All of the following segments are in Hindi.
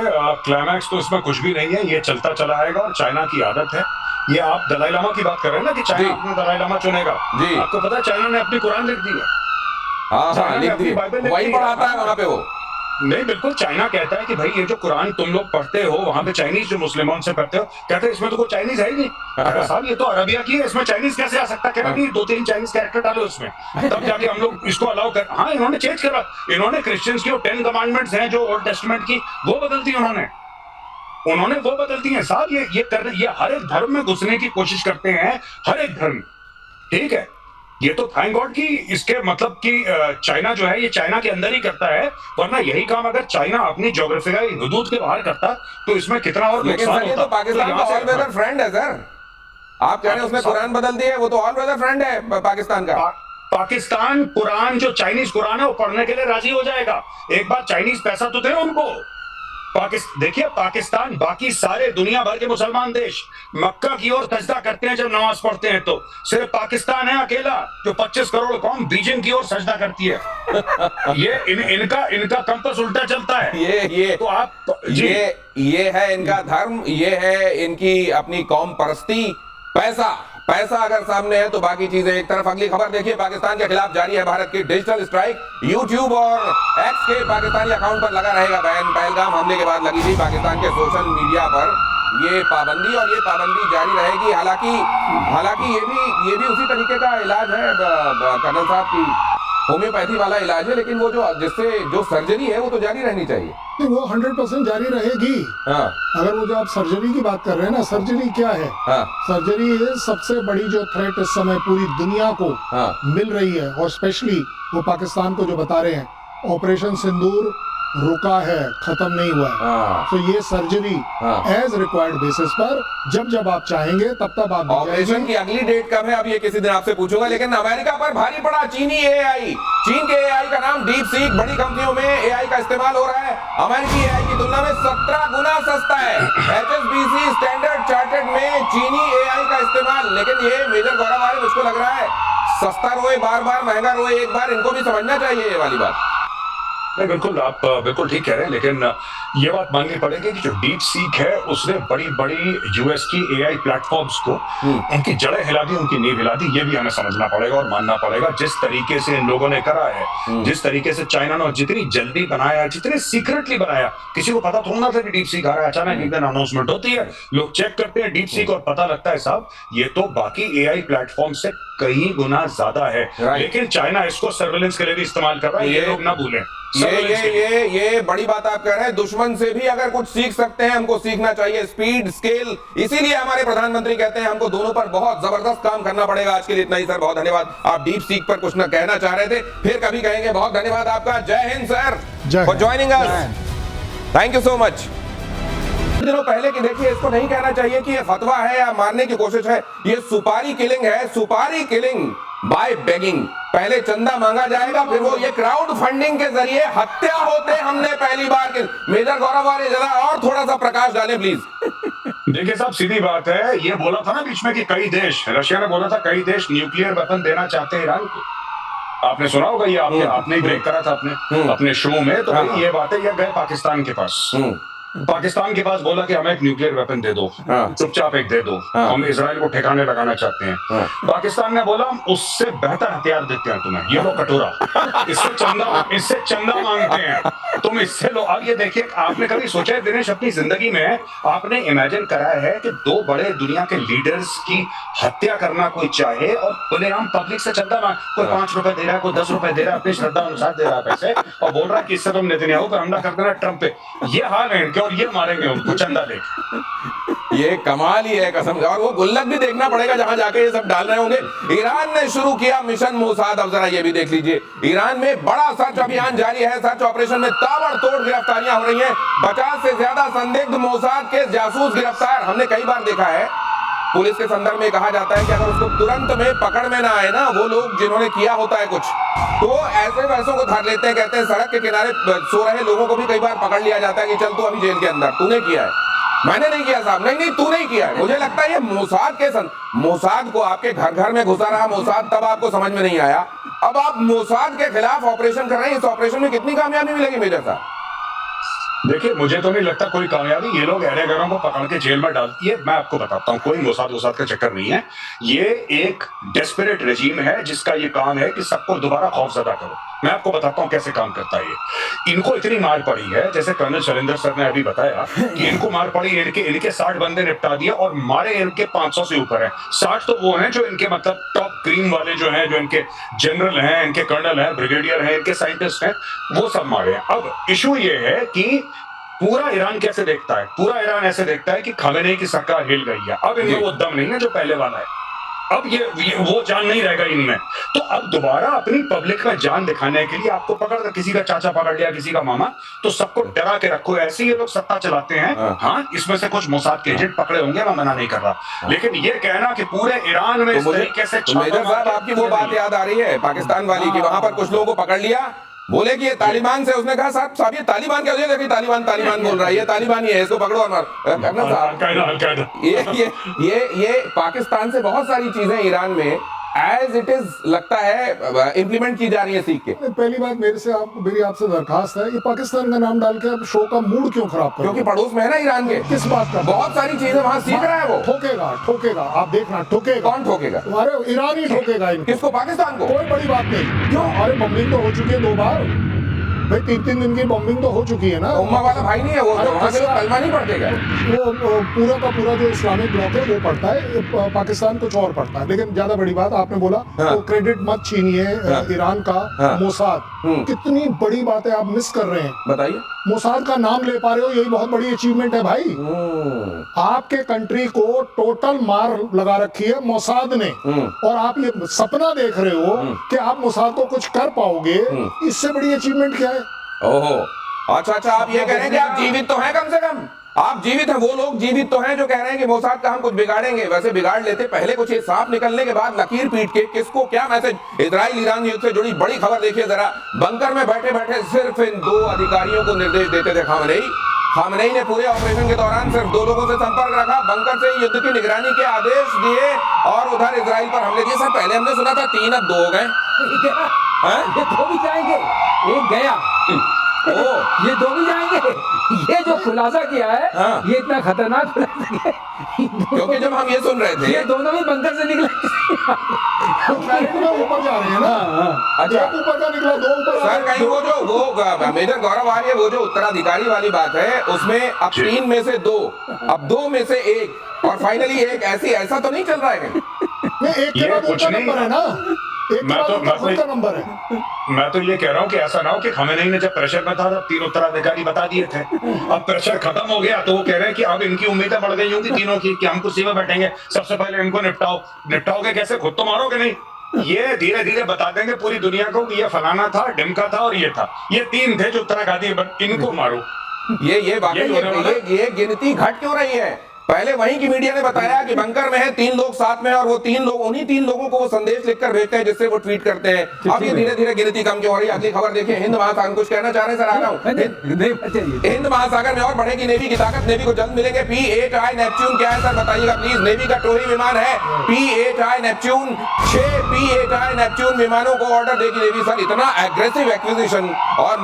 क्लाइमैक्स तो इसमें कुछ भी नहीं है, ये चलता चला आएगा और चाइना की आदत है। ये आप दलाई लामा की बात कर रहे हैं ना कि चाइना अपना दलाई लामा चुनेगा। जी। आपको पता है चाइना ने अपनी कुरान लिख दी है। हाँ, लिख दी, वही पढ़ाता है वहां पे वो। नहीं, बिल्कुल चाइना कहता है कि भाई ये जो कुरान तुम लोग पढ़ते हो वहां पे चाइनीज जो मुस्लिमों से पढ़ते हो, कहते हैं इसमें तो कोई चाइनीज है ही नहीं। अरे साहब ये तो अरबिया की है, इसमें चाइनीज कैसे आ सकता है? कह रहा नहीं, 2-3 चाइनीज कैरेक्टर डालो उसमें, तब जाके हम लोग इसको अलाउ कर। हाँ, इन्होंने चेंज करा, इन्होंने क्रिश्चियंस की 10 कमांडमेंट्स हैं जो ओल्ड टेस्टमेंट की, वो बदल दी उन्होंने वो बदलती हैं साहब। ये कर रहे, ये हर एक धर्म में घुसने की कोशिश करते हैं, हर एक धर्म। ठीक है, ये तो थैंक गॉड कि इसके मतलब कि चाइना जो है ये चाइना के अंदर ही करता है, वरना यही काम अगर चाइना अपनी ज्योग्राफिकल हुदूद के बाहर करता तो इसमें कितना और लेकिन नुकसान सर ये होता। तो पाकिस्तान का ऑल वेदर फ्रेंड है सर। आप कह रहे हैं उसने कुरान बदल दी है, वो तो ऑल वेदर फ्रेंड है पाकिस्तान का। पाकिस्तान कुरान, जो चाइनीज कुरान है वो पढ़ने के लिए राजी हो जाएगा। एक बार चाइनीज पैसा तो दे उनको। देखिए पाकिस्तान, बाकी सारे दुनिया भर के मुसलमान देश मक्का की ओर सजदा करते हैं जब नमाज पढ़ते हैं, तो सिर्फ पाकिस्तान है अकेला जो 25 करोड़ कौम बीजिंग की ओर सजदा करती है। ये इनका कंपास उल्टा चलता है। ये तो आप ये है इनका धर्म, ये है इनकी अपनी कौम परस्ती। पैसा अगर सामने है तो बाकी चीजें एक तरफ। अगली खबर देखिए, पाकिस्तान के खिलाफ जारी है भारत की डिजिटल स्ट्राइक। यूट्यूब और एक्स के पाकिस्तानी अकाउंट पर लगा रहेगा बैन। पहलगाम हमले के बाद लगी थी पाकिस्तान के सोशल मीडिया पर ये पाबंदी, और ये पाबंदी जारी रहेगी। हालांकि ये भी उसी तरीके का इलाज है कर्नल साहब की, होम्योपैथी वाला इलाज है, लेकिन वो जो सर्जरी है वो तो जारी रहनी चाहिए। नहीं, वो 100% जारी रहेगी। हाँ। अगर वो जो आप सर्जरी की बात कर रहे हैं ना, सर्जरी क्या है? हाँ। सर्जरी सबसे बड़ी जो थ्रेट इस समय पूरी दुनिया को मिल रही है, और स्पेशली वो पाकिस्तान को जो बता रहे हैं, ऑपरेशन सिंदूर रुका है, खत्म नहीं हुआ है। तो ये सर्जरी एज रिक्वायर्ड बेसिस पर जब आप चाहेंगे तब आप ऑपरेशन की अगली डेट कब है अब ये किसी दिन आपसे पूछूंगा। लेकिन अमेरिका पर भारी पड़ा चीनी एआई। चीन के एआई का नाम डीप सीक। बड़ी कंपनियों में एआई का इस्तेमाल हो रहा है। अमेरिकी एआई की तुलना में 17 गुना सस्ता है। HSBC स्टैंडर्ड चार्टर्ड में चीनी एआई का इस्तेमाल। लेकिन ये मेजर गौरव वाले, मुझको लग रहा है सस्ता रोए बार बार, महंगा रोए एक बार, इनको भी समझना चाहिए ये वाली बात। नहीं, बिल्कुल आप बिल्कुल ठीक कह रहे हैं, लेकिन ये बात माननी पड़ेगी कि जो डीप सीक है उसने बड़ी यूएस की एआई प्लेटफॉर्म्स को उनकी जड़ें हिला दी, उनकी नींव हिला दी। ये भी हमें समझना पड़ेगा और मानना पड़ेगा। जिस तरीके से इन लोगों ने करा है, जिस तरीके से चाइना ने जितनी जल्दी बनाया, जितने सीक्रेटली बनाया, किसी को पता थोड़ा ना था कि डीप सीक आ रहा है। अचानक एक दिन अनाउंसमेंट होती है, लोग चेक करते हैं डीप सीक और पता लगता है साहब ये तो बाकी एआई प्लेटफॉर्म से कई गुना ज्यादा है। लेकिन चाइना इसको सर्वेलेंस के लिए भी इस्तेमाल कर रहा है, ये लोग ना भूलें। ये बड़ी बात आप कह रहे हैं। दुश्मन से भी अगर कुछ सीख सकते हैं, हमको सीखना चाहिए स्पीड, स्केल। इसीलिए हमारे प्रधानमंत्री कहते हैं हमको दोनों पर बहुत जबरदस्त काम करना पड़ेगा। आज के लिए इतना ही सर, बहुत धन्यवाद। आप डीप सीक पर कुछ ना कहना चाह रहे थे, फिर कभी कहेंगे। बहुत धन्यवाद आपका। जय Hind sir for joining us. Thank you so much. दिनों पहले की देखिए, इसको नहीं कहना चाहिए कि ये फतवा है या मारने की कोशिश है। ये सुपारी किलिंग है, सुपारी किलिंग बाय बेगिंग। पहले चंदा मांगा जाएगा, फिर वो ये क्राउड फंडिंग के जरिए हत्या होते हमने पहली बार के। मेजर गौरव वाले जरा और थोड़ा सा प्रकाश डालें प्लीज। देखिए साहब, सीधी बात है, ये बोला था ना बीच में कि कई देश, रशिया ने बोला था कई देश न्यूक्लियर वेपन देना चाहते हैं ईरान को। आपने सुना होगा, ये आपने ब्रेक करा था अपने शो में। तो भाई ये बात है, ये गए पाकिस्तान के पास, पाकिस्तान के पास बोला कि हमें एक न्यूक्लियर वेपन दे दो, चुपचाप एक दे दो, हम इजराइल को ठिकाने लगाना चाहते हैं। पाकिस्तान ने बोला हम उससे बेहतर हथियार देते हैं तुम्हें, ये लो कटोरा, इससे चंदा मांगते हैं तुम, इससे लो। अब ये देखिए, आपने कभी सोचा है दिनेश अपनी जिंदगी में, आपने इमेजिन करा है कि दो बड़े दुनिया के लीडर्स की हत्या करना कोई चाहे और खुलेआम पब्लिक से चंदा मांग, कोई 5 रुपए दे रहा है, कोई 10 रुपए दे रहा है, अपनी श्रद्धा अनुसार दे रहा है पैसे, और बोल रहा है कि इससे तुम नेतन्याहू पर हमला कर देना, ट्रंप पे। ये हाल है इनके, और ये मारेंगे उनको चंदा दे। ये कमाल ही है कसम का। और वो गुल्लक भी देखना पड़ेगा जहां जाके ये सब डाल रहे होंगे। ईरान ने शुरू किया मिशन मोसाद। अब जरा ये भी देख लीजिए, ईरान में बड़ा सर्च अभियान जारी है। सर्च ऑपरेशन में ताबड़तोड़ गिरफ्तारियां हो रही हैं। 50 से ज्यादा संदिग्ध मोसाद के जासूस गिरफ्तार। हमने कई बार देखा है, पुलिस के संदर्भ में कहा जाता है कि अगर उसको तुरंत में पकड़ में ना आए ना, वो लोग जिन्होंने किया होता है कुछ, तो ऐसे वैसों को धार लेते हैं। कहते हैं सड़क के किनारे सो रहे लोगों को भी कई बार पकड़ लिया जाता है कि चल तू अभी जेल के अंदर, तूने किया है। मैंने नहीं किया साहब। नहीं तू नहीं किया है। मुझे लगता है ये मोसाद के मोसाद को आपके घर घर में घुसा रहा मोसाद, तब आपको समझ में नहीं आया। अब आप मोसाद के खिलाफ ऑपरेशन कर रहे हैं। इस ऑपरेशन में कितनी कामयाबी मिलेगी मेजर साहब? देखिए मुझे तो नहीं लगता कोई कामयाबी, ये लोग अहरेगरों को पकड़ के जेल में डालती है। मैं आपको बताता हूँ, कोई मोसाद वोसाद का चक्कर नहीं है। ये एक डेस्परेट रेजीम है जिसका ये काम है कि सबको दोबारा खौफजदा करो। मैं आपको बताता हूँ कैसे काम करता है ये। इनको इतनी मार पड़ी है, जैसे कर्नल शैलेंद्र सर ने अभी बताया कि इनको मार पड़ी, इनके 60 बंदे निपटा दिए और मारे इनके 500 से ऊपर है। 60 तो वो हैं जो इनके मतलब टॉप क्रीम वाले जो हैं, जो इनके जनरल हैं, इनके कर्नल हैं, ब्रिगेडियर हैं, इनके साइंटिस्ट हैं, वो सब मारे हैं। अब इशू ये है कि पूरा ईरान कैसे देखता है, पूरा ईरान ऐसे देखता है कि खामेनेई की सरकार हिल गई है। अब इनमें वो दम नहीं है जो पहले वाला है। अब ये वो जान नहीं रहेगा इनमें। तो अब दोबारा अपनी पब्लिक में जान दिखाने के लिए आपको पकड़ कर किसी का चाचा पकड़ लिया, किसी का मामा, तो सबको डरा के रखो। ऐसे ये लोग सत्ता चलाते हैं। हाँ, इसमें से कुछ मोसाद के एजेंट पकड़े होंगे, मैं मना नहीं कर रहा, लेकिन ये कहना कि पूरे ईरान में इस तरीके से मेजर साहब आपकी वो बात याद आ रही है पाकिस्तान वाली की, वहां पर कुछ लोगों को पकड़ लिया, बोले कि ये तालिबान से, उसने कहा साहब ये तालिबान क्या हो देखिए, तालिबान बोल रहा है, ये तालिबान ही है, इसको पकड़ो और मारो। ये पाकिस्तान से बहुत सारी चीजें ईरान में एज इट इज लगता है इंप्लीमेंट की जा रही है सीख के। पहली बात मेरी आपसे दरखास्त है, ये पाकिस्तान का नाम डाल के अब शो का मूड क्यों खराब कर? क्योंकि पड़ोस में है ना ईरान के। किस बात का? बहुत सारी चीजें वहां सीख रहा है वो। ठोकेगा, आप देखना ठोकेगा। कौन ठोकेगा? तुम्हारे ईरान ही ठोकेगा इनको। किसको? पाकिस्तान को? कोई बड़ी बात नहीं। क्यों? अरे बम्बिंग तो हो चुकी है 2 बार भाई, 3 दिन की बम्बिंग तो हो चुकी है ना। उम्मा वाला भाई नहीं है वो, वहां से कलमा नहीं पढ़ेगा। वो पूरा का पूरा जो इस्लामिक ब्लॉक है वो पढ़ता है, पाकिस्तान कुछ और पढ़ता है। लेकिन ज्यादा बड़ी बात आपने बोला, तो क्रेडिट मत छीनिए ईरान का। मोसाद, कितनी बड़ी बात है आप मिस कर रहे हैं। बताइए। मोसाद का नाम ले पा रहे हो, यही बहुत बड़ी अचीवमेंट है भाई। आपके कंट्री को टोटल मार लगा रखी है मोसाद ने, और आप ये सपना देख रहे हो कि आप मोसाद को कुछ कर पाओगे, इससे बड़ी अचीवमेंट क्या है? ओहो, अच्छा, आप ये कह रहे हैं कि आप जीवित तो हैं, कम से कम आप जीवित हैं। वो लोग जीवित तो हैं जो कह रहे हैं कि मोसाद का हम कुछ बिगाड़ेंगे। वैसे बिगाड़ लेते पहले, कुछ ये सांप निकलने के बाद लकीर पीट के किसको क्या मैसेज। इजराइल ईरान युद्ध से जुड़ी बड़ी खबर देखिए जरा। बंकर में बैठे बैठे सिर्फ इन 2 अधिकारियों को निर्देश देते थे खामनेई ने पूरे ऑपरेशन के दौरान सिर्फ 2 लोगों से संपर्क रखा, बंकर से युद्ध की निगरानी के आदेश दिए और उधर इजराइल पर हमले किए। सर पहले हमने सुना था 3, अब 2 हो गए। ये 2 भी जाएंगे, एक गया। ये 2 भी जाएंगे। ये जो खुलासा किया है, ये इतना खतरनाक खुलासा है क्योंकि जब हम ये सुन रहे थे, ये दोनों भी बंकर से निकले। ऊपर जा रहे हैं ना। अच्छा, ऊपर का निकला, 2 ऊपर। सर कहीं वो मेजर गौरव आर्य, वो जो उत्तराधिकारी वाली बात है, उसमें अब 3 में से 2, अब 2 में से 1 और फाइनली 1, ऐसा तो नहीं चल रहा है। एक के बाद ऊपर नंबर है ना, मैं तो ये कह रहा हूँ कि ऐसा ना हो कि खामेनेई ने जब प्रेशर में था तब 3 उत्तराधिकारी बता दिए थे, अब प्रेशर खत्म हो गया तो वो कह रहे हैं कि अब इनकी उम्मीदें बढ़ गई होंगी तीनों की कि हम कुर्सी में बैठेंगे, सबसे पहले इनको निपटाओगे कैसे, खुद तो मारोगे नहीं। ये धीरे धीरे बता देंगे पूरी दुनिया को कि ये फलाना था, डिमका था और ये था, ये 3 थे जो उत्तराधिकारी, इनको मारो। ये गिनती घट क्यों रही है? पहले वहीं की मीडिया ने बताया कि बंकर में है 3 लोग साथ में, और वो 3 लोग, उन्हीं 3 लोगों को वो संदेश लिखकर भेजते हैं जिससे वो ट्वीट करते हैं। अब ये धीरे धीरे गिनती कम क्यों हो रही है? अगली खबर देखिए, हिंद महासागर, कुछ कहना चाह रहे हैं सर? आ रहा हूँ। हिंद महासागर में और बढ़ेगी नेवी की ताकत, नेवी को जल्द मिलेंगे P-8I नेपच्यून। क्या है सर बताइएगा प्लीज। नेवी का टोही विमान है P-8I नेपच्यून। 6 P-8I नेपच्यून विमानों को ऑर्डर देगी नेवी। सर इतना एग्रेसिव एक्विजिशन और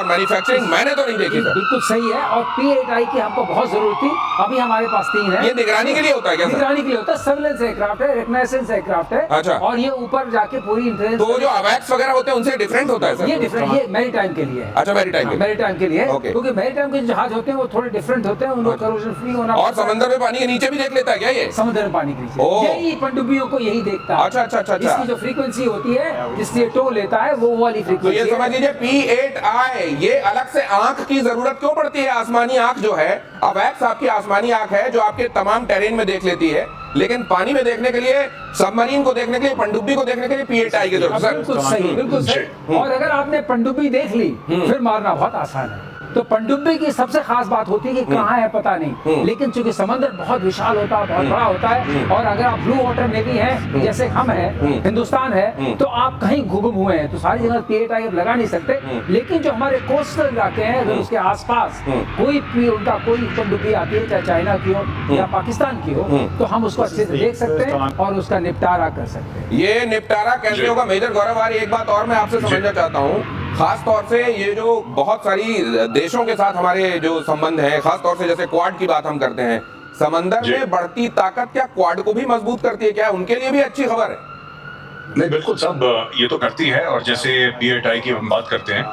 मैन्युफैक्चरिंग मैंने तो नहीं देखी सर। बिल्कुल सही है, और P-8I की हमको बहुत जरूरत थी। अभी हमारे पास 3 है। ये निगरानी के लिए होता है क्या? निगरानी के लिए होता है, सर्वेलेंस एयरक्राफ्ट है, रिकग्नाइजेंस एयरक्राफ्ट है। अच्छा। और ये ऊपर जाके पूरी इंटेलिजेंस। तो जो अवैक्स वगैरह होते हैं उनसे डिफरेंट होता है सर? ये डिफरेंट, ये मैरीटाइम के लिए है। अच्छा, मैरीटाइम के लिए, ओके। क्योंकि मैरीटाइम के जहाज होते हैं वो थोड़े डिफरेंट होते हैं, उनको करोजन फ्री होना। और समंदर में पानी के नीचे भी देख लेता है क्या ये? समुद्र में पानी के नीचे, यही पनडुब्बियों को यही देखता है। अच्छा। इसकी जो फ्रीक्वेंसी होती है जिससे टो लेता है, वो वाली तो फ्रीक्वेंसी। ये समझ लीजिए P-8I, ये अलग से आंख की जरूरत क्यों पड़ती है? आसमानी आंख जो है, अवैक्स आपकी आसमानी आंख है जो आपके तमाम टेरेन में देख लेती है, लेकिन पानी में देखने के लिए, सबमरीन को देखने के लिए, पनडुब्बी को देखने के लिए P-8I की जरूरत है। बिल्कुल सही, बिल्कुल सही। और अगर आपने पनडुब्बी देख ली, फिर मारना बहुत आसान है। तो पनडुब्बी की सबसे खास बात होती है कि कहाँ है पता नहीं, लेकिन चूंकि समंदर बहुत विशाल होता है, बहुत बड़ा होता है, और अगर आप ब्लू वाटर नेवी हैं जैसे हम हैं, हिंदुस्तान है, तो आप कहीं गुम हुए हैं तो सारी जगह P-8I लगा नहीं सकते। लेकिन जो हमारे कोस्टल इलाके हैं, अगर उसके आसपास कोई उनका कोई पनडुब्बी आती है, चाहे चाइना की हो या पाकिस्तान की हो, तो हम उसको अच्छे से देख सकते हैं और उसका निपटारा कर सकते हैं। ये निपटारा कैसे होगा? मेजर गौरव आर्य, एक बात और मैं आपसे समझना चाहता हूँ खास तौर से ये जो बहुत सारी देशों के साथ हमारे जो संबंध हैं, खास तौर से जैसे क्वाड की बात हम करते हैं, समंदर में बढ़ती ताकत क्या क्वाड को भी मजबूत करती है? क्या उनके लिए भी अच्छी खबर है? नहीं, बिल्कुल साहब, ये तो करती है। और जैसे PATI की हम बात करते हैं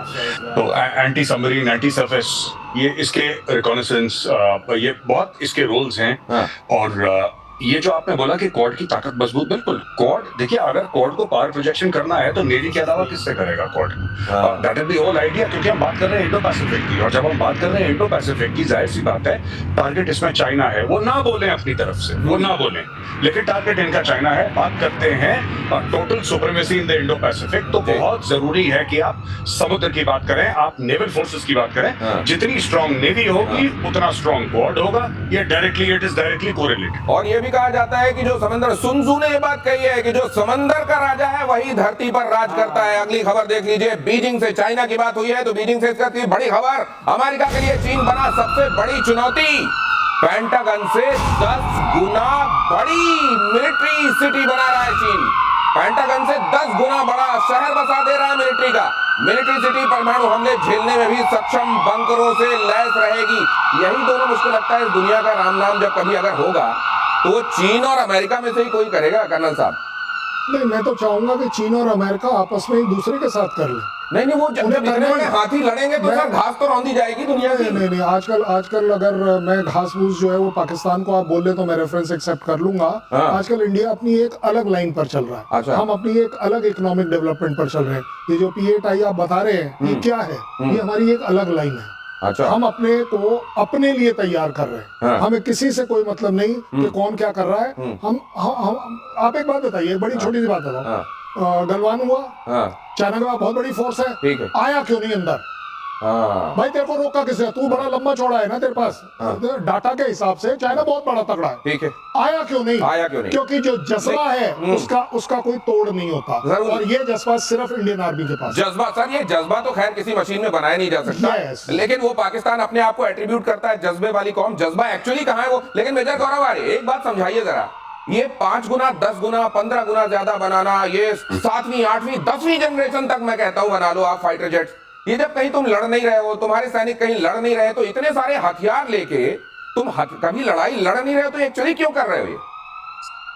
तो एंटी सबमरीन, एंटी सरफेस, ये इसके रिकॉनेसेंस, ये बहुत इसके रोल्स हैं। हाँ। और ये जो आपने बोला कि क्वाड की ताकत मजबूत, बिल्कुल क्वाड, देखिए अगर क्वाड को पावर प्रोजेक्शन करना है तो नेवी के अलावा किससे करेगा Quad? That is the whole idea, क्योंकि हम बात कर रहे हैं इंडो पैसिफिक की, और जब हम बात कर रहे हैं इंडो पैसिफिक की, जाहिर सी बात है टारगेट इसमें चाइना है। वो ना बोले अपनी तरफ से, वो ना बोले, लेकिन टारगेट इनका चाइना है। बात करते हैं total supremacy in the Indo Pacific, तो बहुत जरूरी है कि आप समुद्र की बात करें, आप नेवल फोर्सेस की बात करें। जितनी स्ट्रांग नेवी होगी उतना स्ट्रांग क्वाड होगा। ये directly, it is directly correlated. और ये भी कहा जाता है कि जो समंदर, सुन त्जू ने ये बात कही है कि जो समंदर का राजा है वही धरती पर राज करता है। अगली खबर देख लीजिए, बीजिंग से चाइना की बात हुई है तो बीजिंग से इसका बड़ी खबर, अमेरिका के लिए चीन बना सबसे बड़ी चुनौती। पेंटागन से 10 गुना बड़ी मिलिट्री सिटी बना रहा है चीन। पेंटागन से 10 गुना बड़ा शहर बसा दे रहा है मिलिट्री का। मिलिट्री सिटी परमाणु हमले झेलने में भी सक्षम, बंकरों से लैस रहेगी। यही दोनों मुझको लगता है इस दुनिया का राम नाम जब कभी अगर होगा तो चीन और अमेरिका में से ही कोई करेगा, कर्नल साहब। नहीं, मैं तो चाहूंगा कि चीन और अमेरिका आपस में एक दूसरे के साथ कर ले। नहीं, वो जब इतने बड़े हाथी लड़ेंगे तो सर घास तो रौंदी जाएगी दुनिया की। नहीं, आजकल अगर मैं घास फूस जो है वो पाकिस्तान को आप बोल रहे तो मैं रेफरेंस एक्सेप्ट कर लूंगा। आजकल इंडिया अपनी एक अलग लाइन पर चल रहा है। अच्छा। हम अपनी एक अलग इकोनॉमिक डेवलपमेंट पर चल रहे हैं। ये जो PATI आप बता रहे हैं, ये क्या है? ये हमारी एक अलग लाइन है। अच्छा। हम अपने को अपने लिए तैयार कर रहे हैं। हमें किसी से कोई मतलब नहीं कि कौन क्या कर रहा है। हम आप एक बात बताइए, बड़ी छोटी सी बात बताओ। गलवान हुआ, चाइना के पास बहुत बड़ी फोर्स है, ठीक है, आया क्यों नहीं अंदर? भाई तेरे को रोका किसने? तू बड़ा लंबा चौड़ा है ना, तेरे पास डाटा के हिसाब से चाइना बहुत बड़ा तगड़ा है, ठीक है, आया क्यों नहीं? क्योंकि जो जज्बा है उसका कोई तोड़ नहीं होता। और ये जज्बा सिर्फ इंडियन आर्मी के पास। जज्बा सर, ये जज्बा तो खैर किसी मशीन में बनाया नहीं जा सकता। लेकिन वो पाकिस्तान अपने आप को एट्रीब्यूट करता है जज्बे वाली कौम। जज्बा एक्चुअली कहाँ है वो? लेकिन मेजर गौरव आर्य, एक बात समझाइए जरा, ये 5 गुना, 10 गुना, 15 गुना ज्यादा बनाना, ये 7वीं, 8वीं, 10वीं जनरेशन तक मैं कहता हूं बना लो आप फाइटर जेट्स। ये जब कहीं तुम लड़ नहीं रहे हो, तुम्हारे सैनिक कहीं लड़ नहीं रहे, तो इतने सारे हथियार लेके तुम कभी लड़ाई लड़ नहीं रहे हो, तो एक्चुअली क्यों कर रहे हो ये?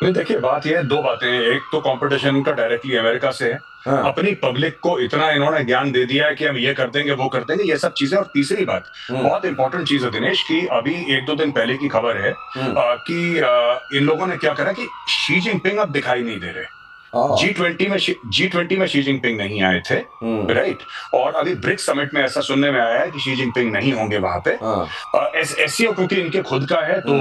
नहीं, देखिए बात ये है, दो बातें हैं। एक तो कंपटीशन का डायरेक्टली अमेरिका से है। अपनी पब्लिक को इतना इन्होंने ज्ञान दे दिया है कि हम ये कर देंगे, वो कर देंगे, ये सब चीजें। और तीसरी बात, बहुत इंपॉर्टेंट चीज है दिनेश, की अभी 1-2 दिन पहले की खबर है कि इन लोगों ने क्या करा कि शी जिनपिंग अब दिखाई नहीं दे रहे। G20 में शी जिनपिंग नहीं आए थे, राइट? और अभी ब्रिक्स समिट में ऐसा सुनने में आया है कि शी जिनपिंग नहीं होंगे वहां पे। SCO क्योंकि इनके खुद का है तो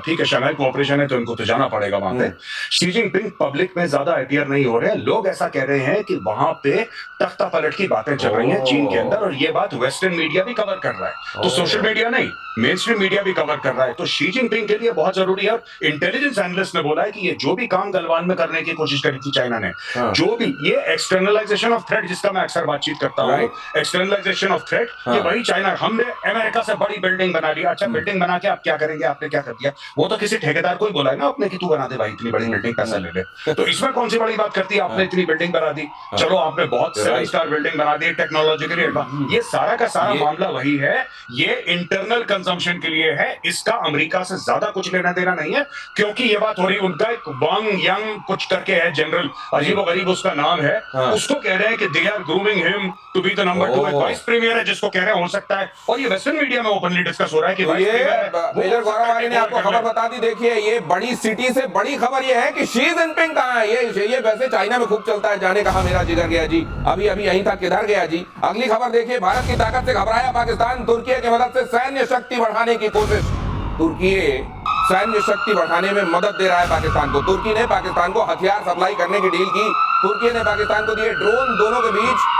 ठीक है, शंघाई कोऑपरेशन है तो इनको तो जाना पड़ेगा वहां पे। शी जिनपिंग पब्लिक में ज्यादा अपीयर नहीं हो रहे हैं। लोग ऐसा कह रहे हैं कि वहां पे तख्ता पलट की बातें चल रही हैं चीन के अंदर, और ये बात वेस्टर्न मीडिया भी कवर कर रहा है। तो सोशल मीडिया नहीं, मेन स्ट्रीम मीडिया भी कवर कर रहा है। तो शी जिनपिंग के लिए बहुत जरूरी है। और इंटेलिजेंस एनालिस्ट ने बोला है कि ये जो भी काम गलवान में करने की कोशिश करी थी चाइना ने, जो भी ये एक्सटर्नलाइजेशन ऑफ थ्रेट, जिसका मैं अक्सर बातचीत करता हूँ, एक्सटर्नलाइजेशन ऑफ थ्रेट, ये वही चाइना, हमने अमेरिका से बड़ी बिल्डिंग बना ली। अच्छा, बिल्डिंग बना के आप क्या करेंगे? आपने क्या कर दिया? वो तो किसी ठेकेदार को ही बोला है ना आपने कि तू बना दे भाई इतनी बड़ी बिल्डिंग, पैसा ले ले। तो इसमें कौन सी बड़ी बात करती है? आपने इतनी बिल्डिंग बना दी, चलो आपने बहुत 7 स्टार बिल्डिंग बना दी, टेक्नोलॉजिकली एडवांस। ये सारा का सारा मामला वही है, ये इंटरनल कंजम्पशन के लिए है। इसका अमेरिका से ज्यादा कुछ लेना देना नहीं है। क्योंकि ये बात हो रही, उनका एक वांग यंग कुछ करके है जनरल, अजीबोगरीब उसका नाम है, उसको कह रहे हैं कि they are grooming him to be the number 2। एक वाइस प्रीमियर है जिसको कह रहे हैं, हो सकता है। और ये वेस्टर्न मीडिया में ओपनली डिस्कस हो रहा है कि मेजर गौरव आर्य ने आपको खबर बता दी। देखिए, ये बड़ी सिटी से बड़ी खबर ये है कि शी जिनपिंग कहां है। ये वैसे चाइना में खूब चलता है, जाने कहां मेरा जिगर गया जी, अभी यहीं था, किधर गया जी। अगली खबर देखिए, भारत की ताकत से घबराया पाकिस्तान, तुर्की की मदद से सैन्य शक्ति बढ़ाने की कोशिश। तुर्की सैन्य शक्ति बढ़ाने में मदद दे रहा है पाकिस्तान को। तुर्की ने पाकिस्तान को हथियार सप्लाई करने की डील की। तुर्की ने पाकिस्तान को दिए ड्रोन। दोनों के बीच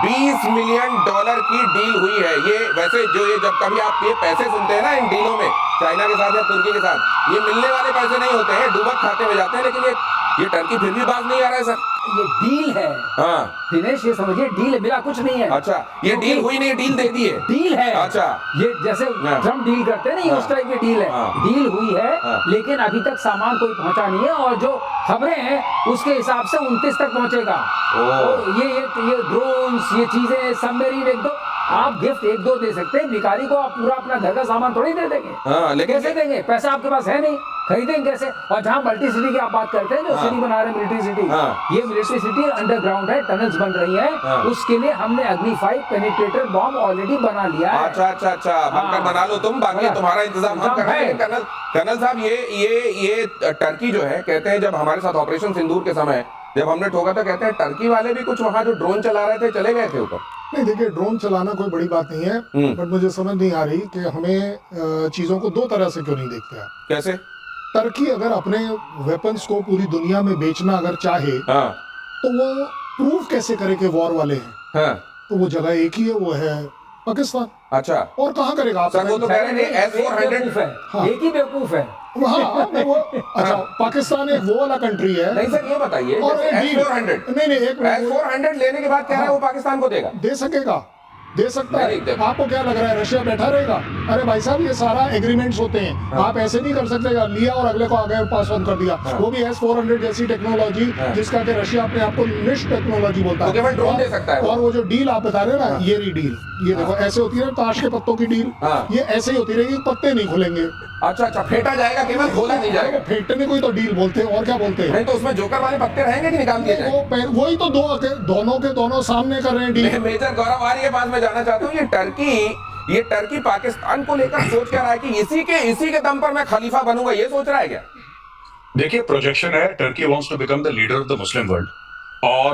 $20 मिलियन की डील हुई है। ये वैसे जो ये जब कभी आप ये पैसे सुनते हैं ना इन डीलों में, चाइना के साथ या तुर्की के साथ, ये मिलने वाले पैसे नहीं होते हैं, डूबक खाते में जाते हैं। लेकिन ये ये टर्की फिर भी बाज नहीं आ रहा है सर। ये डील है। हाँ दिनेश, ये समझिए डील है, मिला कुछ नहीं है। अच्छा, ये डील हुई नहीं, डील दे दी है। डील है। अच्छा, ये जैसे ट्रम्प डील करते हैं ना, ये उस टाइप की डील है। डील हुई है, लेकिन अभी तक सामान कोई पहुंचा नहीं है, और जो खबरें हैं उसके हिसाब से 29 तक पहुंचेगा। तो ये ड्रोन्स, ये चीजें, सबमरीन, एक दो आप गिफ्ट एक दो दे सकते हैं, भिखारी को आप पूरा अपना घर का सामान थोड़ी दे देंगे। लेकिन कैसे देंगे? पैसा आपके पास है नहीं, खरीदेंगे कैसे? और जहाँ मल्टी सिटी की आप बात करते हैं, जो सिटी बना रहे हैं मिलिट्री सिटी, ये मिलिट्री सिटी अंडरग्राउंड है, टनल्स बन रही है, उसके लिए हमने अग्नि 5 पेनिट्रेटर बॉम्ब ऑलरेडी बना लिया है। अच्छा, बंकर बना लो तुम, बाकी तुम्हारा इंतजाम हम कर रहे हैं। कर्नल साहब, ये टर्की जो है, कहते हैं जब हमारे साथ ऑपरेशन सिंदूर के समय जब हमने ठोका था, कहते हैं टर्की वाले भी कुछ वहाँ जो ड्रोन चला रहे थे चले गए थे ऊपर। नहीं, देखिए ड्रोन चलाना कोई बड़ी बात नहीं है, बट मुझे समझ नहीं आ रही कि हमें चीजों को दो तरह से क्यों नहीं देखते आप। कैसे? टर्की अगर अपने वेपन्स को पूरी दुनिया में बेचना अगर चाहे, तो वो प्रूव कैसे करे कि वॉर वाले हैं? तो वो जगह एक ही है, वो है पाकिस्तान। अच्छा, और कहाँ करेगा आप? सर वो तो कह रहे हैं S-400 है। हाँ। एक ही बेवकूफ है। हाँ, वो अच्छा, पाकिस्तान एक वो वाला कंट्री है। नहीं सर, ये बताइए, और S-400 नहीं, एक S-400 लेने के बाद कह रहा है वो पाकिस्तान को देगा, दे सकेगा, दे सकता है। आपको क्या लग रहा है रशिया बैठा रहेगा? अरे भाई साहब, ये सारा एग्रीमेंट्स होते हैं, आप ऐसे नहीं कर सकते लिया और अगले को आगे पास ऑन कर दिया। वो भी S-400 जैसी टेक्नोलॉजी, जिसका कि रशिया अपने आप को निश टेक्नोलॉजी बोलता है, केवल ड्रोन दे सकता है। और वो जो डील आप बता रहे हैं ना, ये रही डील, ये देखो ऐसे होती है ताश के पत्तों की डील, ये ऐसे ही होती रहेगी, पत्ते नहीं खुलेंगे। अच्छा, फेंटा जाएगा, केवल खोला नहीं जाएगा। फेंटने को ही तो डील बोलते हैं, और क्या बोलते हैं? नहीं तो उसमें जोकर वाले पत्ते रहेंगे कि निकाल दिए जाएंगे? वही तो दोनों के दोनों सामने कर रहे हैं डील। मेजर गौरव आर्य के पास मैं जाना चाहता हूँ, ये टर्की पाकिस्तान को लेकर सोच क्या रहा है कि इसी के दम पर मैं खलीफा बनूंगा, ये सोच रहा है क्या? देखिए, प्रोजेक्शन है Turkey wants to become the leader of the Muslim world, और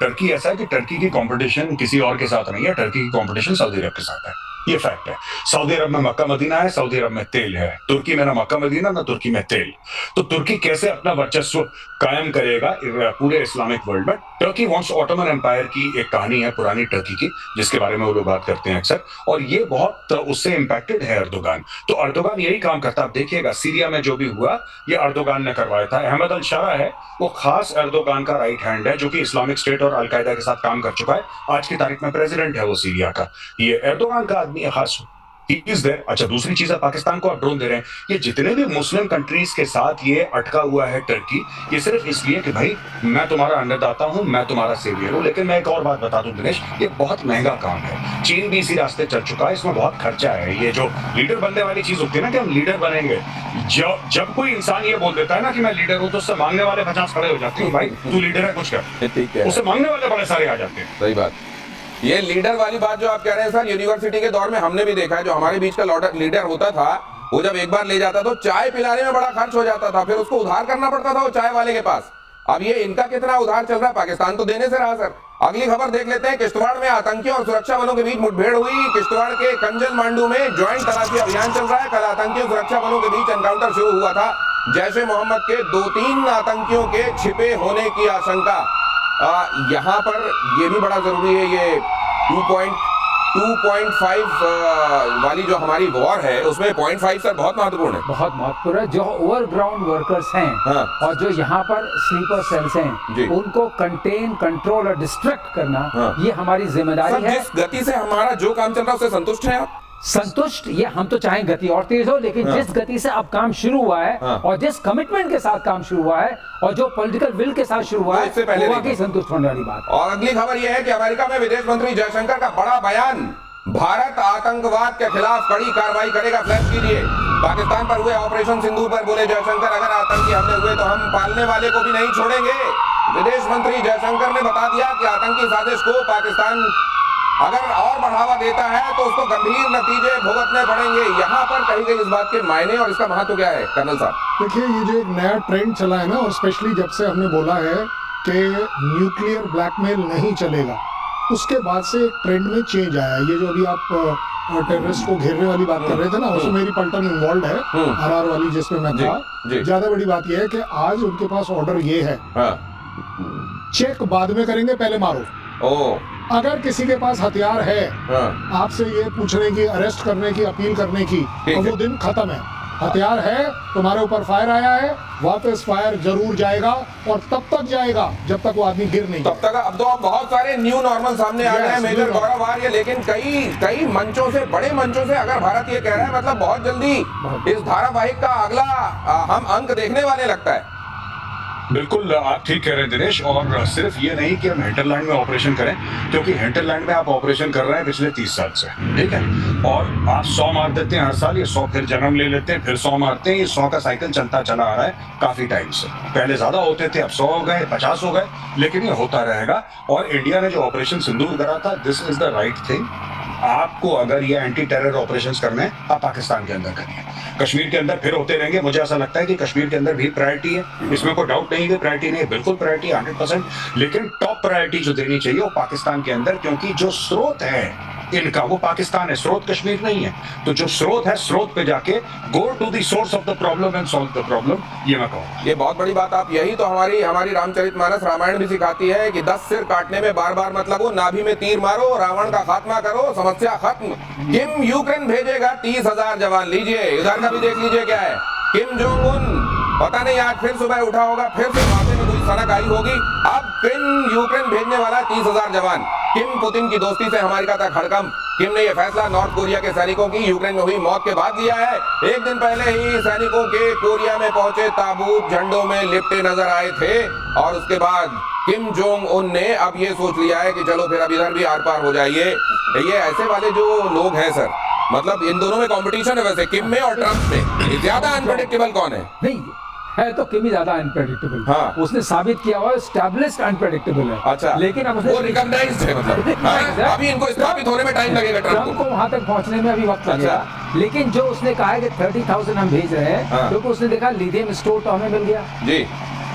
टर्की ऐसा है कि टर्की की कंपटीशन किसी और के साथ नहीं है, टर्की की कंपटीशन सऊदी अरब के साथ है, ये फैक्ट है। सऊदी अरब में मक्का मदीना है, सऊदी अरब में तेल है। तुर्की में ना मक्का मदीना ना तुर्की में तेल। तो तुर्की कैसे अपना वर्चस्व कायम करेगा पूरे इस्लामिक वर्ल्ड में? टर्की वांट्स ऑटोमन एम्पायर की एक कहानी है पुरानी टर्की की, जिसके बारे में वो लोग बात करते हैं अक्सर, और ये बहुत उससे इम्पैक्टेड है अर्दोगान। तो अर्दोगान यही काम करता है। आप देखिएगा सीरिया में जो भी हुआ, ये अर्दोगान ने करवाया था। अहमद अल शारा है, वो खास अर्दोगान का राइट हैंड है, जो कि इस्लामिक स्टेट और अलकायदा के साथ काम कर चुका है। आज की तारीख में प्रेसिडेंट है वो सीरिया का। ये अर्दोगान का आदमी है खास। अच्छा, दूसरी चीज है, पाकिस्तान को आप ड्रोन दे रहे हैं। ये जितने भी मुस्लिम कंट्रीज के साथ ये अटका हुआ है टर्की, ये सिर्फ इसलिए कि भाई मैं तुम्हारा अन्नदाता हूं, मैं तुम्हारा सेवियर हूं। लेकिन मैं एक और बात बता दूं दिनेश, ये बहुत महंगा काम है। चीन भी इसी रास्ते चल चुका है, इसमें बहुत खर्चा है। ये जो लीडर बनने वाली चीज होती है ना कि हम लीडर बनेंगे, जब कोई इंसान ये बोल देता है ना कि मैं लीडर हूं, तो उससे मांगने वाले 50 खड़े हो जाते हैं, भाई तू लीडर है, कुछ कर। ठीक है, उससे मांगने वाले बड़े सारे आ जाते हैं। सही बात। ये लीडर वाली बात जो आप कह रहे हैं सर, यूनिवर्सिटी के दौर में हमने भी देखा है, जो हमारे बीच का लीडर होता था, वो जब एक बार ले जाता तो चाय पिलाने में बड़ा खर्च हो जाता था, फिर उसको उधार करना पड़ता था वो चाय वाले के पास। अब ये इनका कितना उधार चल रहा है? पाकिस्तान तो देने से रहा सर। अगली खबर देख लेते हैं। किश्तवाड़ में आतंकियों और सुरक्षा बलों के बीच मुठभेड़ हुई। किश्तवाड़ के कंजल मांडू में ज्वाइंट तलाशी अभियान चल रहा है। कल आतंकियों सुरक्षा बलों के बीच एनकाउंटर शुरू हुआ था। जैश ए मोहम्मद के 2-3 आतंकियों के छिपे होने की आशंका। यहाँ पर ये भी बड़ा जरूरी है, ये 2.5 वाली जो हमारी वॉर है, उसमें 0.5 सर बहुत महत्वपूर्ण है। बहुत महत्वपूर्ण है। जो ओवरग्राउंड वर्कर्स हैं और जो यहाँ पर स्लीपर सेल्स हैं, उनको कंटेन, कंट्रोल और डिस्ट्रैक्ट करना, ये हमारी जिम्मेदारी है। जिस गति से हमारा जो काम चल रहा है उससे संतुष्ट हैं आप? संतुष्ट, ये हम तो चाहें गति और तेज हो, लेकिन जिस गति से अब काम शुरू हुआ है और जिस कमिटमेंट के साथ काम शुरू हुआ है और जो पॉलिटिकल विल के साथ शुरू हुआ है, वो वाकई संतुष्ट होने वाली बात है। और अगली खबर यह है कि अमेरिका में विदेश मंत्री जयशंकर का बड़ा बयान, भारत आतंकवाद के खिलाफ कड़ी कार्रवाई करेगा। फ्लैश कीजिए। पाकिस्तान पर हुए ऑपरेशन सिंदूर पर बोले जयशंकर, अगर आतंकी हमले हुए तो हम पालने वाले को भी नहीं छोड़ेंगे। विदेश मंत्री जयशंकर ने बता दिया कि आतंकी साजिश को पाकिस्तान अगर और बढ़ावा देता है तो उसको गंभीर नतीजे भुगतने पड़ेंगे। यहाँ पर कही गई इस बात के मायने और इसका महत्व क्या है कर्नल साहब? देखिए, ये जो एक नया ट्रेंड चला है ना, और स्पेशली जब से हमने बोला है कि न्यूक्लियर ब्लैकमेल नहीं चलेगा, उसके बाद से एक ट्रेंड में चेंज आया। ये जो अभी आप टेररिस्ट को घेरने वाली बात कर रहे थे ना, उसमें मेरी पलटन इन्वॉल्व है, RR वाली जिसमें मैं था। ज्यादा बड़ी बात यह है कि आज उनके पास ऑर्डर ये है, चेक बाद में करेंगे, पहले मारो। अगर किसी के पास हथियार है, आपसे ये पूछने की, अरेस्ट करने की, अपील करने की, तो वो दिन खत्म है। हथियार है, तुम्हारे ऊपर फायर आया है, वापस फायर जरूर जाएगा और तब तक जाएगा जब तक वो आदमी गिर नहीं तब तक। अब तो अब बहुत सारे न्यू नॉर्मल सामने आ गए हैं मेजर गौरव आर्य, लेकिन कई मंचों से, बड़े मंचों से अगर भारत ये कह रहा है, मतलब बहुत जल्दी इस धारावाहिक का अगला हम अंक देखने वाले लगता है। बिल्कुल आप ठीक कह रहे हैं दिनेश। और सिर्फ ये नहीं कि हम हिंटरलैंड में ऑपरेशन करें, क्योंकि हिंटरलैंड में आप ऑपरेशन कर रहे हैं पिछले 30 साल से, ठीक है, और आप 100 मार देते हैं हर साल, ये 100 फिर जन्म ले लेते हैं, फिर 100 मारते हैं, ये 100 का साइकिल चलता चला आ रहा है काफी टाइम से। पहले ज्यादा होते थे, अब 100 हो गए, 50 हो गए, लेकिन ये होता रहेगा। और इंडिया ने जो ऑपरेशन सिंदूर करा था, this is the right thing. आपको अगर ये एंटी टेरर ऑपरेशंस करने हैं, आप पाकिस्तान के अंदर करिए। कश्मीर के अंदर फिर होते रहेंगे। मुझे ऐसा लगता है कि कश्मीर के अंदर भी प्रायोरिटी है, इसमें कोई डाउट नहीं है, प्रायोरिटी नहीं है, बिल्कुल प्रायोरिटी 100%। लेकिन टॉप प्रायोरिटी जो देनी चाहिए वो पाकिस्तान के अंदर, क्योंकि जो स्रोत है इनका वो पाकिस्तान है, स्रोत कश्मीर नहीं है। तो जो स्रोत है, स्रोत पे जाके go to the source of the problem and solve the problem, ये मैं कहूँ। ये बहुत बड़ी बात आप, यही तो हमारी रामचरितमानस रामायण भी सिखाती है कि 10 सिर काटने में बार बार मत लगो, नाभि में तीर मारो, रावण का खात्मा करो, समस्या खत्म। किम यूक्रेन भेजेगा 30,000 जवान। लीजिए इधर का भी देख लीजिए क्या है। किम जोंग उन पता नहीं आज फिर सुबह उठा होगा, फिर से माथे में कोई सनक आई होगी। अब किम यूक्रेन भेजने वाला 30,000 जवान। किम पुतिन की दोस्ती से हमारी का था खड़कम। किम ने यह फैसला नॉर्थ कोरिया के सैनिकों की यूक्रेन में हुई मौत के बाद लिया है। एक दिन पहले ही सैनिकों के कोरिया में पहुंचे ताबूत झंडों में लिपटे नजर आए थे, और उसके बाद किम जोंग उन ने अब ये सोच लिया है कि चलो फिर अब इधर भी आर पार हो जाइए। ये ऐसे वाले जो लोग हैं सर, मतलब इन दोनों में कंपटीशन है वैसे, किम में और ट्रंप में। ज्यादा अनप्रेडिक्टेबल कौन है? नहीं है तो किमी ज्यादा अनप्रेडिक्टेबल। हाँ। उसने साबित किया हुआ एस्टैब्लिश्ड अनप्रेडिक्टेबल है। अच्छा, लेकिन अब उसने वो रिकॉग्नाइज्ड है, मतलब हाँ, अभी इनको स्थापित होने में टाइम लगेगा ट्रंप को वहां तक पहुंचने में अभी वक्त लगेगा। लेकिन जो उसने कहा है कि 30,000 हम भेज रहे हैं, हाँ। क्योंकि उसने देखा लिथियम स्टोर तो हमें मिल गया जी,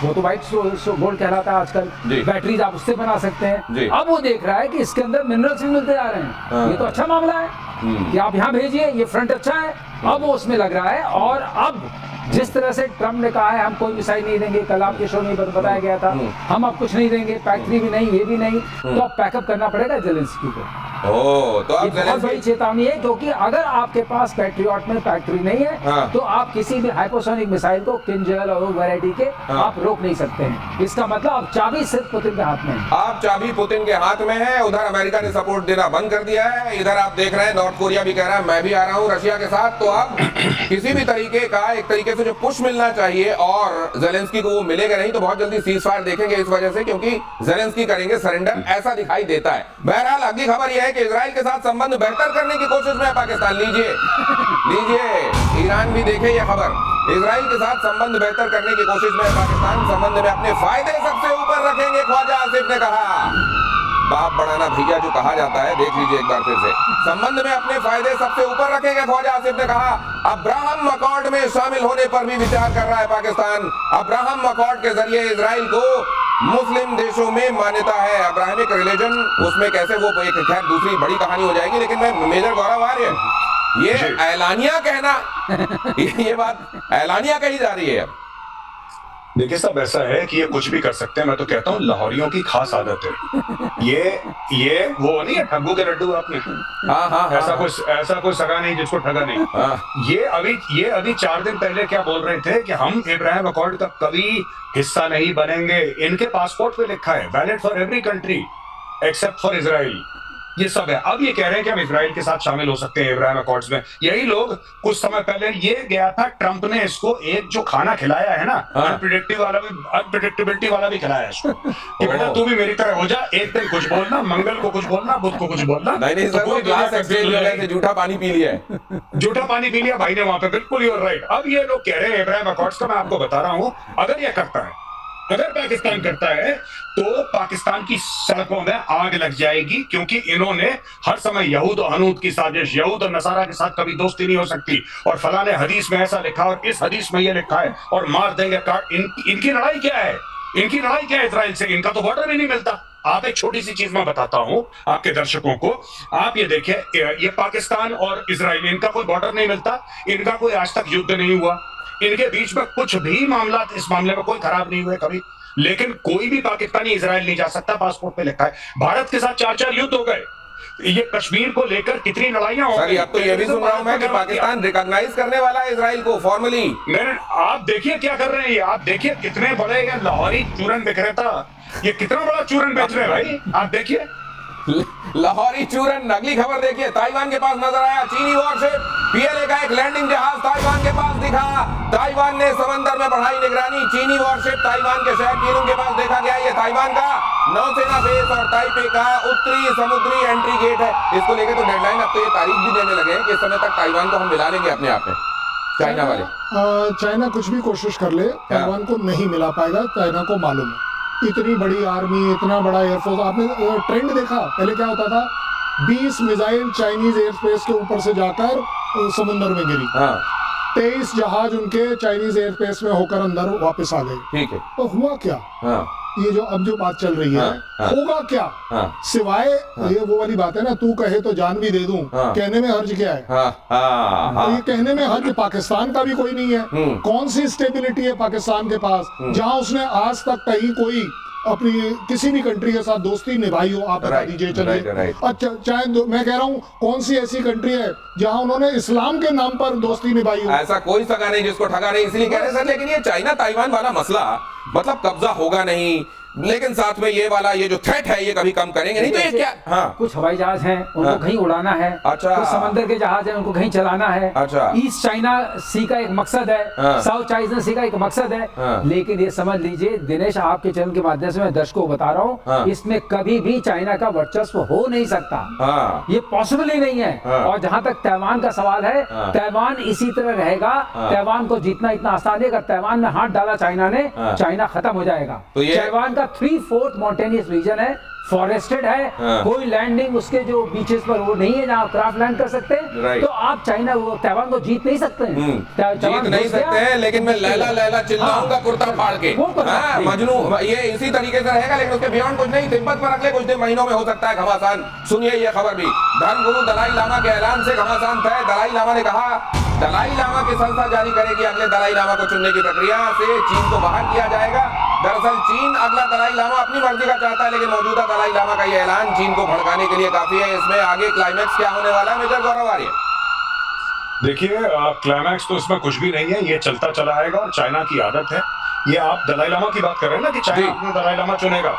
वो तो व्हाइट गोल्ड कहलाता है आजकल, बैटरीज आप उससे बना सकते हैं। अब वो देख रहा है कि इसके अंदर मिनरल्स भी मिलते जा रहे हैं। हाँ। ये तो अच्छा मामला है कि आप यहाँ भेजिए, ये फ्रंट अच्छा है। अब वो उसमें लग रहा है। और अब जिस तरह से ट्रम्प ने कहा है हम कोई मिसाइल नहीं देंगे, कल आपके शो में बताया गया था, हम अब कुछ नहीं देंगे, पैक-3 भी नहीं, ये भी नहीं, तो अब पैकअप करना पड़ेगा जेलेंस्की को। तो अब बहुत बड़ी चेतावनी है, क्योंकि अगर आपके पास पैट्रियट में पैक-3 नहीं है, हाँ। तो आप किसी भी हाइपोसोनिक मिसाइल को किंजल और वैरायटी के आप रोक नहीं सकते हैं। इसका मतलब अब चाबी सिर्फ पुतिन के हाथ में है। आप चाबी पुतिन के हाथ में है। उधर अमेरिका ने सपोर्ट देना बंद कर दिया है, इधर आप देख रहे हैं नॉर्थ कोरिया भी कह रहा है मैं भी आ रहा हूँ रशिया के साथ। तो अब किसी भी तरीके का एक तरीके से जो पुश मिलना चाहिए, और जेलेंस्की को वो मिलेगा नहीं, तो बहुत जल्दी सीज फायर देखेंगे इस वजह से, क्योंकि जेलेंस्की करेंगे सरेंडर, ऐसा दिखाई देता है। बहरहाल अगली खबर यह है कि इजराइल के साथ संबंध बेहतर करने की कोशिश में है पाकिस्तान। लीजिए ईरान भी देखे यह खबर। इजराइल के साथ संबंध बेहतर करने की कोशिश में है पाकिस्तान, संबंध में अपने फायदे सबसे ऊपर रखेंगे, ख्वाजा आसिफ ने कहा। बाप बढ़ाना भैया जो कहा जाता है, देख लीजिए एक बार फिर से। संबंध में अपने फायदे सबसे ऊपर रखेंगे, ख्वाजा आसिफ ने कहा। अब्राहम अकॉर्ड में शामिल होने पर भी विचार कर रहा है पाकिस्तान। अब्राहम अकॉर्ड के जरिए इजराइल को मुस्लिम देशों में मान्यता है, अब्राहमिक रिलीजन, उसमें कैसे वो एक खैर दूसरी बड़ी कहानी हो जाएगी। लेकिन मैं मेजर गौरव आर्य, ये ऐलानिया कहना ये बात ऐलानिया कही जा रही है। अब देखिए साहब, ऐसा है कि ये कुछ भी कर सकते हैं। मैं तो कहता हूँ लाहौरियों की खास आदत है ये वो नहीं है ठग्गू के लड्डू आपने। हाँ, ऐसा कोई सगा नहीं जिसको ठगा नहीं। ये अभी 4 दिन पहले क्या बोल रहे थे कि हम इब्राहिम अकॉर्ड का कभी हिस्सा नहीं बनेंगे। इनके पासपोर्ट पे लिखा है valid for every country except for Israel. ये सब है। अब ये कह रहे हैं कि हम इजराइल के साथ शामिल हो सकते हैं इब्राहिम अकॉर्ड्स में। यही लोग कुछ समय पहले ये गया था, ट्रंप ने इसको एक जो खाना खिलाया है ना, अनप्रेडिक्टेबिलिटी वाला भी खिलाया है इसको कि बेटा तू भी मेरी तरह हो जा, एक दिन कुछ बोलना, मंगल को कुछ बोलना, बुध को कुछ बोलना। नहीं सर, वो ग्लास एक्सचेंज हो गया कि झूठा पानी पी लिया है। झूठा पानी पी लिया भाई ने वहां पे, बिल्कुल यू आर राइट। अब ये लोग कह रहे हैं इब्राहिम अकॉर्ड्स का, मैं आपको बता रहा हूं, अगर ये करता है, अगर पाकिस्तान करता है, तो पाकिस्तान की सड़कों में आग लग जाएगी, क्योंकि इन्होंने हर समय यहूद और हनूद की साजिश, यहूद और नसारा के साथ कभी दोस्ती नहीं हो सकती, और फलाने हदीस में ऐसा लिखा और इस हदीस में ये लिखा है, और मार देंगे काट। इनकी लड़ाई क्या है? इनकी लड़ाई क्या है इजराइल से? इनका तो बॉर्डर भी नहीं मिलता। आप एक छोटी सी चीज मैं बताता हूं आपके दर्शकों को, आप ये देखें, ये पाकिस्तान और इजराइल, इनका कोई बॉर्डर नहीं मिलता, इनका कोई आज तक युद्ध नहीं हुआ, इनके बीच में कुछ भी मामला, इस मामले में कोई खराब नहीं हुए कभी। लेकिन कोई भी पाकिस्तानी इजराइल नहीं जा सकता, पासपोर्ट पे लिखा है। भारत के साथ 4 युद्ध हो गए, ये कश्मीर को लेकर कितनी लड़ाइयां हो सर गई। अब तो ये भी सुन रहा हूं मैं कि पाकिस्तान रिकॉग्नाइज करने वाला है इजराइल को फॉर्मली। नहीं, आप देखिए क्या कर रहे हैं ये, आप देखिए कितने बड़े ये लाहौरी चूरन विक्रेता, ये कितना बड़ा चूरन बेच रहे हैं भाई, आप देखिए। लाहौरी चूरन। अगली खबर देखिए, ताइवान के पास नजर आया चीनी वॉरशिप, पीएलए का एक लैंडिंग जहाज ताइवान के पास दिखा। ताइवान ने समंदर में बढ़ाई निगरानी, चीनी वॉरशिप ताइवान के शहर कीलुंग के पास देखा गया। ये ताइवान का नौसेना बेस और ताइपे का उत्तरी समुद्री एंट्री गेट है। इसको लेकर तो डेडलाइन अब तो ये तारीख भी देने लगे हैं कि इस समय तक ताइवान को हम मिला लेंगे अपने आप में। चाइना वाले चाइना कुछ भी कोशिश कर ले, ताइवान को नहीं मिला पाएगा। चाइना को मालूम है, इतनी बड़ी आर्मी, इतना बड़ा एयरफोर्स। आपने ट्रेंड देखा, पहले क्या होता था, 20 मिसाइल चाइनीज एयर स्पेस के ऊपर से जाकर समुद्र में गिरी। 23 जहाज उनके चाइनीज एयर स्पेस में होकर अंदर वापस आ गए। ठीक है, तो हुआ क्या? ये जो अब जो बात चल रही है, होगा क्या? सिवाय ये वो वाली बात है ना, तू कहे तो जान भी दे दूं, कहने में हर्ज क्या है? तो ये कहने में हर्ज पाकिस्तान का भी कोई नहीं है। कौन सी स्टेबिलिटी है पाकिस्तान के पास जहां उसने आज तक कहीं कोई अपनी किसी भी कंट्री के साथ दोस्ती निभाई हो? आप बता दीजिए। चलिए, अच्छा चाहे मैं कह रहा हूँ, कौन सी ऐसी कंट्री है जहां उन्होंने इस्लाम के नाम पर दोस्ती निभाई हो? ऐसा कोई सगा नहीं जिसको ठगा नहीं, इसलिए कह रहे सर। लेकिन ये चाइना ताइवान वाला मसला मतलब कब्जा होगा नहीं, लेकिन साथ में ये वाला ये जो थ्रेट है ये कभी कम करेंगे नहीं। तो ये क्या, हाँ, कुछ हवाई जहाज हैं उनको कहीं उड़ाना है। अच्छा। कुछ समंदर के जहाज हैं उनको कहीं चलाना है। अच्छा। ईस्ट चाइना सी का एक मकसद है, साउथ चाइना सी का एक मकसद है। लेकिन ये समझ लीजिए दिनेश, आपके चैनल के माध्यम से मैं दर्शकों को बता रहा हूँ, इसमें कभी भी चाइना का वर्चस्व हो नहीं सकता। ये पॉसिबल ही नहीं है। और जहां तक ताइवान का सवाल है, ताइवान इसी तरह रहेगा। ताइवान को जीतना इतना आसान है, अगर ताइवान में हाथ डाला चाइना ने, चाइना खत्म हो जाएगा। ताइवान का 3/4 माउंटेनियस रीजन है, फॉरेस्टेड है, कोई लैंडिंग उसके जो बीचेस पर वो नहीं है जहाँ क्राफ्ट लैंड कर सकते। तो आप चाइना ताइवान को जीत नहीं सकते हैं। जीत नहीं सकते हैं, लेकिन मैं लैला लैला चिल्लाऊंगा कुर्ता फाड़ के। मजनू ये इसी तरीके से रहेगा, लेकिन उसके बियॉन्ड कुछ नहीं। तिब्बत पर अगले कुछ दिन महीनों में हो सकता है घमासान। सुनिए ये खबर भी, धर्मगुरु दलाई लामा के ऐलान से घमासान तय। दलाई लामा ने कहा दलाई लामा की संस्था जारी करेगी अगले दलाई लामा को चुनने की प्रक्रिया से चीन को बाहर किया जाएगा। दरअसल चीन अगला दलाई लामा अपनी मर्जी का चाहता है, लेकिन मौजूदा दलाई लामा का ये ऐलान चीन को भड़काने के लिए काफी है। इसमें आगे क्लाइमैक्स क्या होने वाला है, मेजर गौरव आर्य? देखिए, क्लाइमैक्स तो इसमें कुछ भी नहीं है, ये चलता चला आएगा और चाइना की आदत है। ये आप दलाई लामा की बात कर रहे हैं ना कि चाइना अपना दलाई लामा चुनेगा।